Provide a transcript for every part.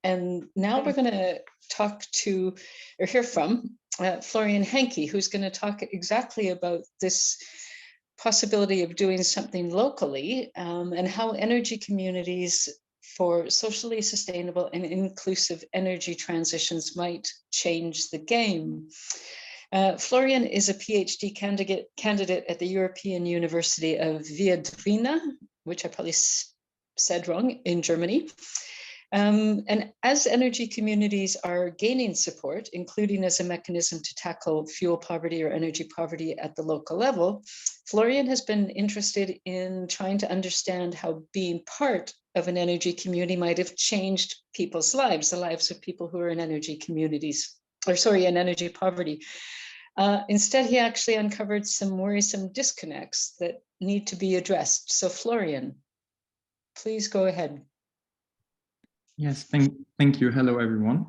And now we're going to talk to, or hear from, Florian Hanke, who's going to talk exactly about this possibility of doing something locally and how energy communities for socially sustainable and inclusive energy transitions might change the game. Florian is a PhD candidate at the European University of Viadrina, which I probably said wrong, in Germany. And as energy communities are gaining support, including as a mechanism to tackle fuel poverty or energy poverty at the local level, Florian has been interested in trying to understand how being part of an energy community might have changed people's lives, the lives of people who are in energy communities, or sorry, in energy poverty. Instead, he actually uncovered some worrisome disconnects that need to be addressed. So Florian, please go ahead. Yes, thank you. Hello, everyone.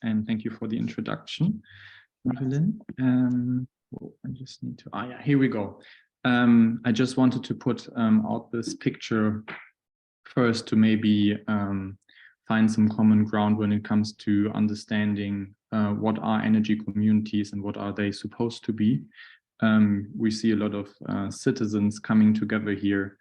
And thank you for the introduction, Marilyn. I just need to, yeah, here we go. I just wanted to put out this picture first to maybe find some common ground when it comes to understanding what are energy communities and what are they supposed to be. We see a lot of citizens coming together here,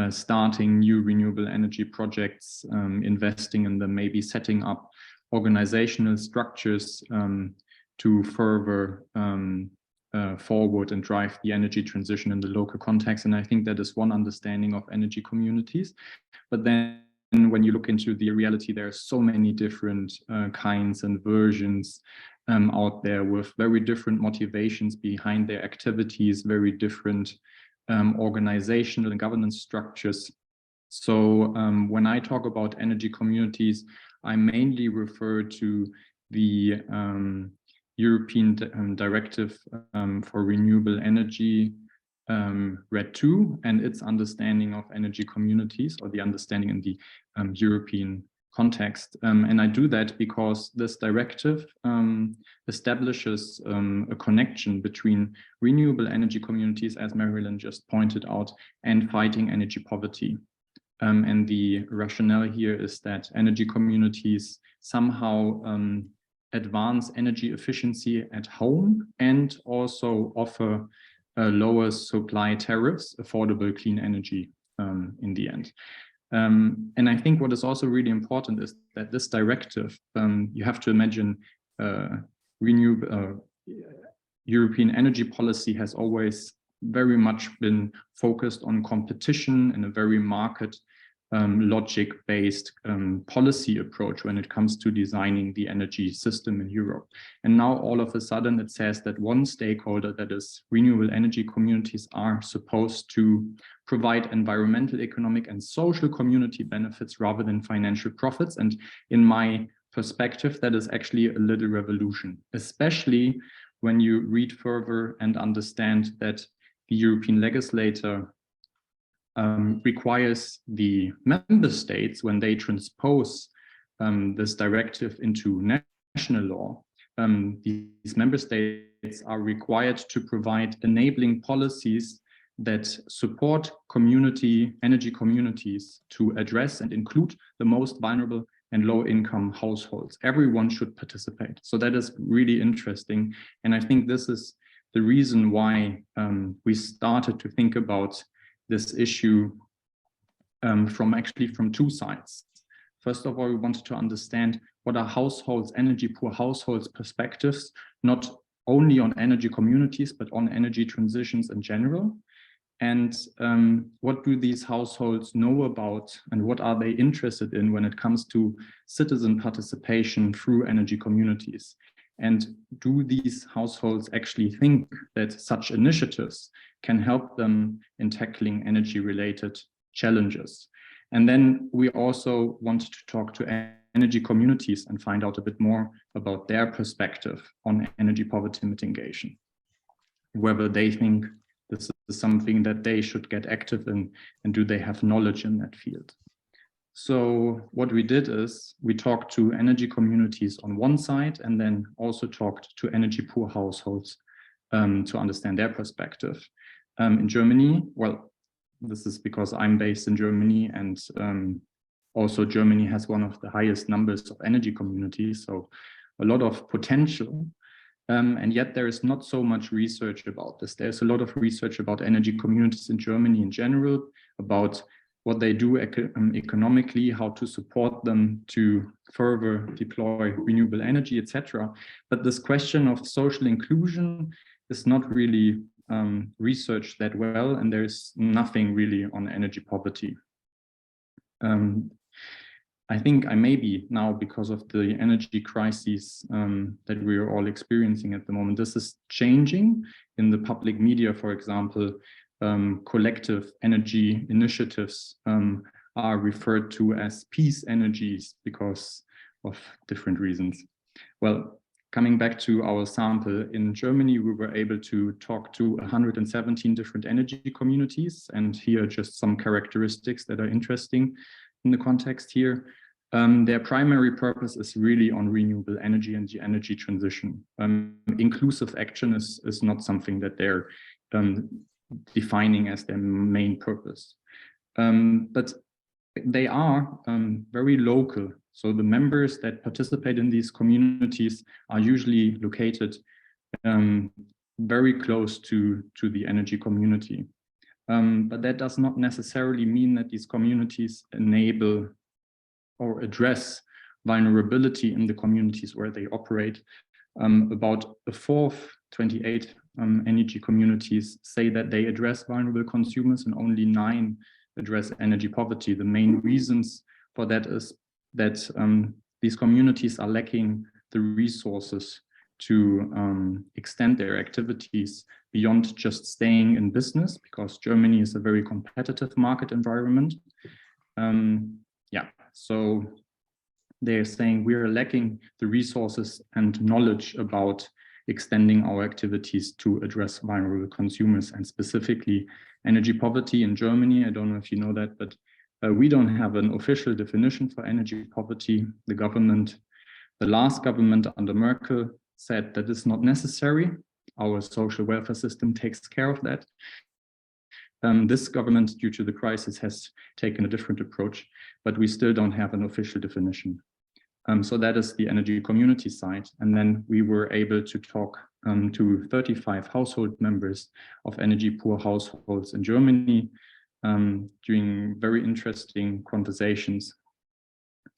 starting new renewable energy projects, investing in them, maybe setting up organizational structures to further forward and drive the energy transition in the local context. And I think that is one understanding of energy communities. But then when you look into the reality, there are so many different kinds and versions out there with very different motivations behind their activities, very different organizational and governance structures. So when I talk about energy communities, I mainly refer to the European Directive for Renewable Energy, RED II, and its understanding of energy communities, or the understanding in the European context. And I do that because this directive establishes a connection between renewable energy communities, as Marilyn just pointed out, and fighting energy poverty. And the rationale here is that energy communities somehow advance energy efficiency at home and also offer lower supply tariffs, affordable clean energy in the end. And I think what is also really important is that this directive, you have to imagine European energy policy has always very much been focused on competition and a very market logic-based policy approach when it comes to designing the energy system in Europe. And now all of a sudden it says that one stakeholder, that is renewable energy communities, are supposed to provide environmental, economic and social community benefits rather than financial profits. And in my perspective, that is actually a little revolution, especially when you read further and understand that the European legislator requires the member states, when they transpose this directive into national law, these member states are required to provide enabling policies that support energy communities to address and include the most vulnerable and low-income households. Everyone should participate. So that is really interesting. And I think this is the reason why we started to think about this issue from two sides. First of all, we wanted to understand what are households, energy poor households perspectives, not only on energy communities, but on energy transitions in general. And what do these households know about and what are they interested in when it comes to citizen participation through energy communities? And do these households actually think that such initiatives can help them in tackling energy-related challenges? And then we also wanted to talk to energy communities and find out a bit more about their perspective on energy poverty mitigation, whether they think this is something that they should get active in, and do they have knowledge in that field. So what we did is we talked to energy communities on one side and then also talked to energy poor households to understand their perspective. In Germany, well, this is because I'm based in Germany and Also, Germany has one of the highest numbers of energy communities, so a lot of potential. And yet there is not so much research about this. There's a lot of research about energy communities in Germany in general, about what they do economically, how to support them to further deploy renewable energy, etc. But this question of social inclusion is not really researched that well, and there's nothing really on energy poverty. I think I may be now, because of the energy crises that we are all experiencing at the moment, this is changing in the public media. For example, collective energy initiatives are referred to as peace energies because of different reasons. Well, coming back to our sample, in Germany, we were able to talk to 117 different energy communities, and here are just some characteristics that are interesting in the context here. Their primary purpose is really on renewable energy and the energy transition. Inclusive action is not something that they're defining as their main purpose. But they are very local. So the members that participate in these communities are usually located very close to the energy community. But that does not necessarily mean that these communities enable or address vulnerability in the communities where they operate. About a fourth, 28 energy communities say that they address vulnerable consumers, and only 9 address energy poverty. The main reasons for that is that these communities are lacking the resources to extend their activities beyond just staying in business, because Germany is a very competitive market environment. So they're saying we are lacking the resources and knowledge about extending our activities to address vulnerable consumers, and specifically energy poverty in Germany. I don't know if you know that, but we don't have an official definition for energy poverty. The last government under Merkel said that it's not necessary. Our social welfare system takes care of that. This government, due to the crisis, has taken a different approach, but we still don't have an official definition. So that is the energy community side. And then we were able to talk to 35 household members of energy poor households in Germany during very interesting conversations.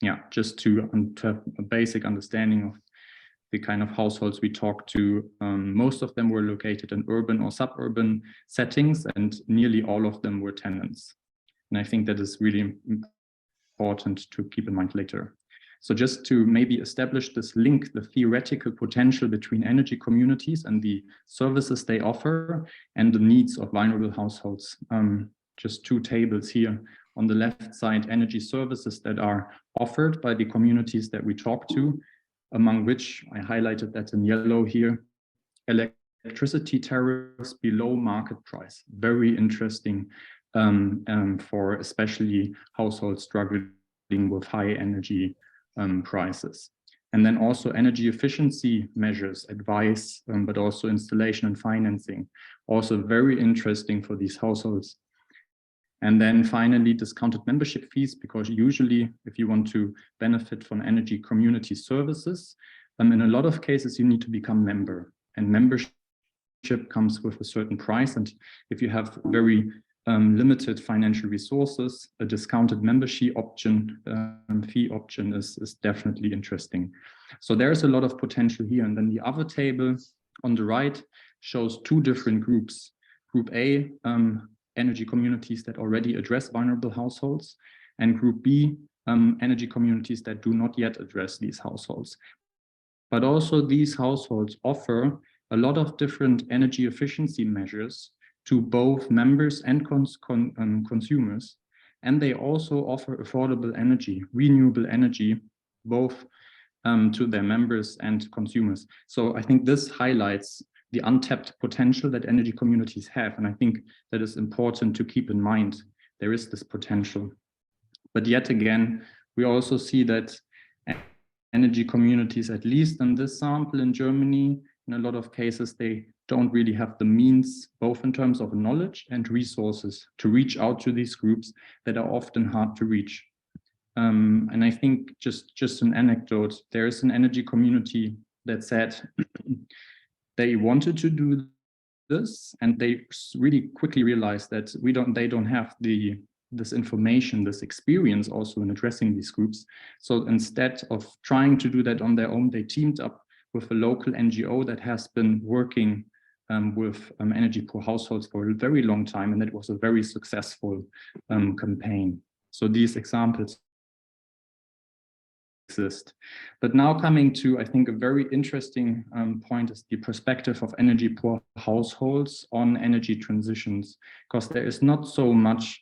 Yeah, just to have a basic understanding of the kind of households we talked to. Most of them were located in urban or suburban settings, and nearly all of them were tenants. And I think that is really important to keep in mind later. So just to maybe establish this link, the theoretical potential between energy communities and the services they offer and the needs of vulnerable households. Just 2 tables here. On the left side, energy services that are offered by the communities that we talk to, among which I highlighted that in yellow here. Electricity tariffs below market price. Very interesting for especially households struggling with high energy prices. And then also energy efficiency measures, advice, but also installation and financing. Also very interesting for these households. And then finally, discounted membership fees, because usually if you want to benefit from energy community services, in a lot of cases, you need to become member, and membership comes with a certain price. And if you have very limited financial resources, a discounted membership option, fee option is definitely interesting. So there's a lot of potential here. And then the other table on the right shows 2 different groups. Group A, energy communities that already address vulnerable households, and Group B, energy communities that do not yet address these households. But also these households offer a lot of different energy efficiency measures to both members and consumers. And they also offer affordable energy, renewable energy, both to their members and consumers. So I think this highlights the untapped potential that energy communities have. And I think that is important to keep in mind. There is this potential. But yet again, we also see that energy communities, at least in this sample in Germany, in a lot of cases, they don't really have the means, both in terms of knowledge and resources, to reach out to these groups that are often hard to reach. And I think just an anecdote, there is an energy community that said they wanted to do this, and they really quickly realized that they don't have this information, this experience also in addressing these groups. So instead of trying to do that on their own, they teamed up with a local NGO that has been working with energy poor households for a very long time, and it was a very successful campaign. So these examples exist. But now coming to, I think, a very interesting point is the perspective of energy poor households on energy transitions, because there is not so much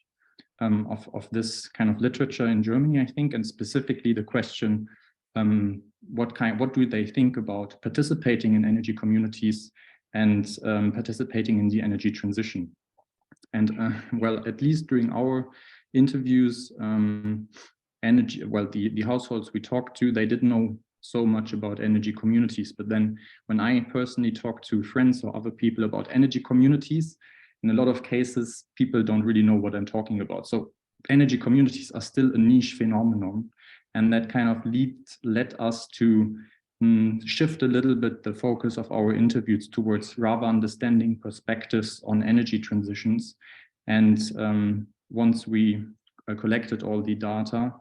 of this kind of literature in Germany, I think, and specifically the question, what do they think about participating in energy communities and participating in the energy transition? And well, at least during our interviews, the households we talked to, they didn't know so much about energy communities. But then when I personally talk to friends or other people about energy communities, in a lot of cases, people don't really know what I'm talking about. So energy communities are still a niche phenomenon. And that kind of led us to shift a little bit the focus of our interviews towards rather understanding perspectives on energy transitions. And once we collected all the data,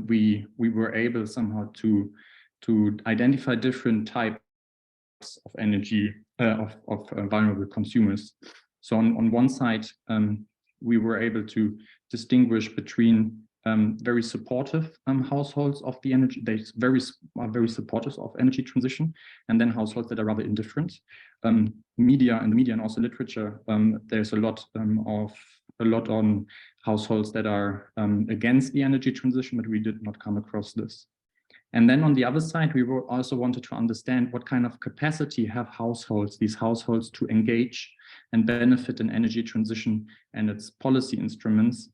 we were able somehow to identify different types of energy of vulnerable consumers. So on one side, we were able to distinguish between very supportive households of the energy. They are very supportive of energy transition, and then households that are rather indifferent. Media and also literature. There's a lot on households that are against the energy transition, but we did not come across this. And then on the other side, we also wanted to understand what kind of capacity have these households to engage and benefit in energy transition and its policy instruments.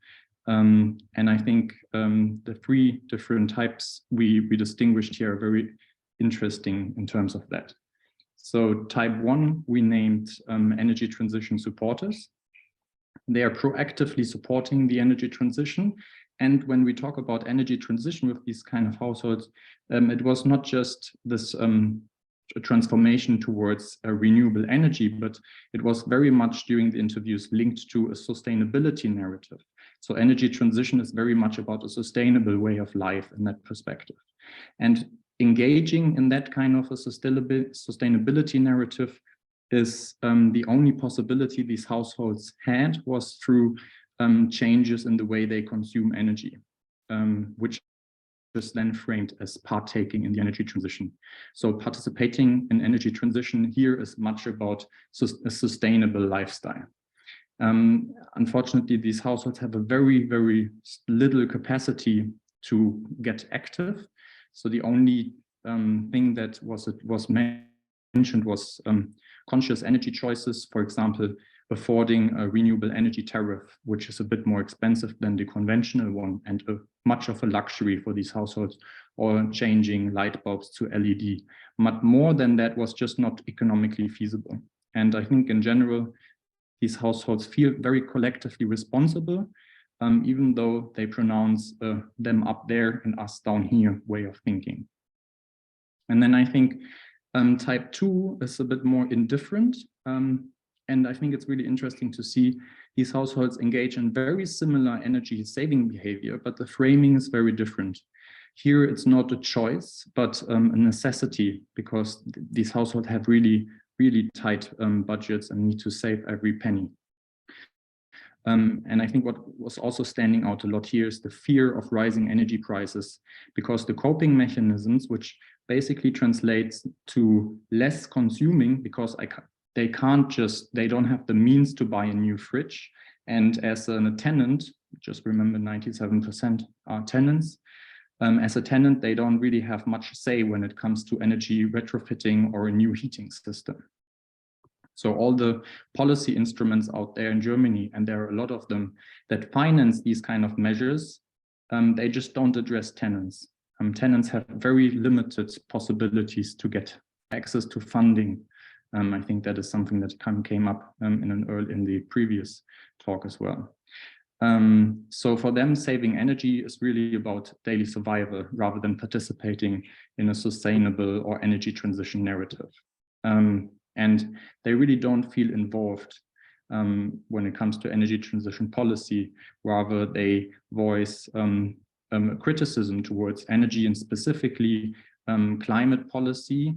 And I think the three different types we distinguished here are very interesting in terms of that. So type 1, we named energy transition supporters. They are proactively supporting the energy transition. And when we talk about energy transition with these kind of households, it was not just this transformation towards renewable energy, but it was very much during the interviews linked to a sustainability narrative. So energy transition is very much about a sustainable way of life in that perspective. And engaging in that kind of a sustainability narrative is the only possibility these households had was through changes in the way they consume energy, which is then framed as partaking in the energy transition. So participating in energy transition here is much about a sustainable lifestyle. Unfortunately, these households have a very, very little capacity to get active. So the only thing that was mentioned was conscious energy choices, for example, affording a renewable energy tariff, which is a bit more expensive than the conventional one and much of a luxury for these households, or changing light bulbs to LED. But more than that was just not economically feasible. And I think in general, these households feel very collectively responsible, even though they pronounce them up there and us down here way of thinking. And then I think type 2 is a bit more indifferent. And I think it's really interesting to see these households engage in very similar energy saving behavior, but the framing is very different. Here, it's not a choice, but a necessity, because these households have really, really tight budgets and need to save every penny. And I think what was also standing out a lot here is the fear of rising energy prices, because the coping mechanisms, which basically translates to less consuming, because they don't have the means to buy a new fridge. And as a tenant, just remember 97% are tenants. As a tenant, they don't really have much say when it comes to energy retrofitting or a new heating system. So all the policy instruments out there in Germany, and there are a lot of them that finance these kind of measures, they just don't address tenants. Tenants have very limited possibilities to get access to funding. I think that is something that came up in the previous talk as well. So for them, saving energy is really about daily survival rather than participating in a sustainable or energy transition narrative. And they really don't feel involved when it comes to energy transition policy. Rather, they voice criticism towards energy and specifically climate policy.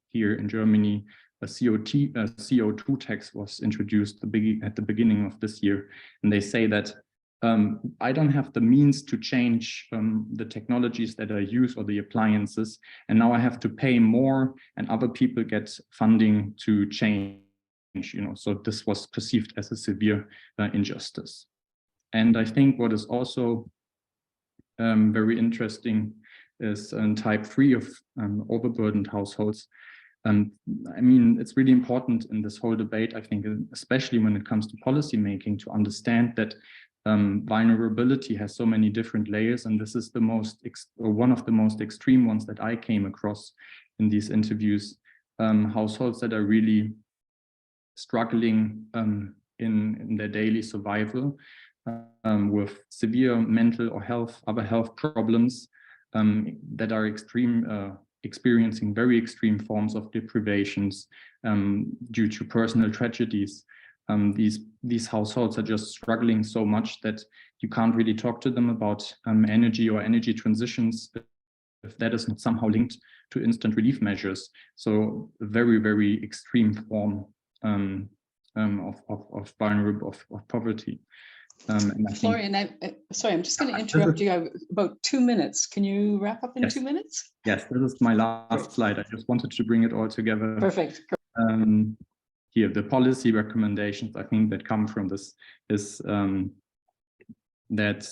Here in Germany, a CO2 tax was introduced at the beginning of this year. And they say that I don't have the means to change the technologies that I use or the appliances, and now I have to pay more and other people get funding to change, so this was perceived as a severe injustice. And I think what is also very interesting is type 3 of overburdened households. I mean, it's really important in this whole debate, I think, especially when it comes to policy making, to understand that vulnerability has so many different layers, and this is the one of the most extreme ones that I came across in these interviews. Households that are really struggling in their daily survival with severe mental or other health problems, that are experiencing very extreme forms of deprivations due to personal tragedies. These households are just struggling so much that you can't really talk to them about energy or energy transitions if that is not somehow linked to instant relief measures. So a very, very extreme form of vulnerable of poverty. And Florian, sorry, I'm just going to interrupt you. I have about 2 minutes. Can you wrap up in 2 minutes? Yes, this is my last slide. I just wanted to bring it all together. Perfect. Here, the policy recommendations, I think, that come from this is that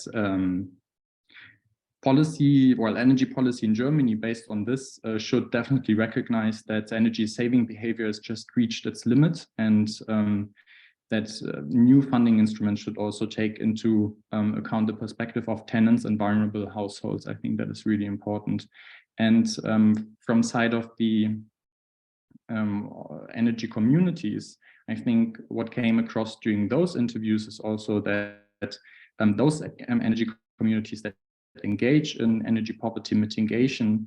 energy policy in Germany based on this should definitely recognize that energy saving behavior has just reached its limit, and that new funding instruments should also take into account the perspective of tenants and vulnerable households. I think that is really important. And from side of the energy communities, I think what came across during those interviews is also that those energy communities that engage in energy poverty mitigation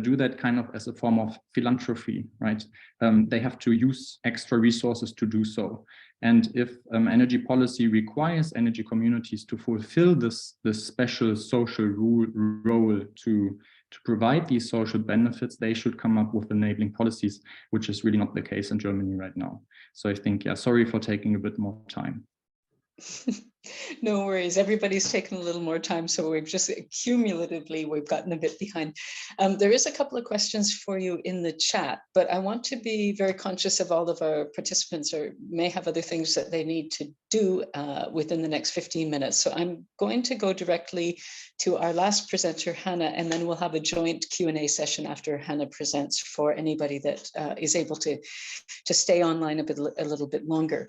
do that kind of as a form of philanthropy, right? They have to use extra resources to do so. And if energy policy requires energy communities to fulfill this special social role to provide these social benefits, they should come up with enabling policies, which is really not the case in Germany right now. So I think, yeah, sorry for taking a bit more time. No worries. Everybody's taken a little more time, so we've just cumulatively, we've gotten a bit behind. There is a couple of questions for you in the chat, but I want to be very conscious of all of our participants or may have other things that they need to do within the next 15 minutes. So I'm going to go directly to our last presenter, Hannah, and then we'll have a joint Q&A session after Hannah presents for anybody that is able to stay online a little bit longer.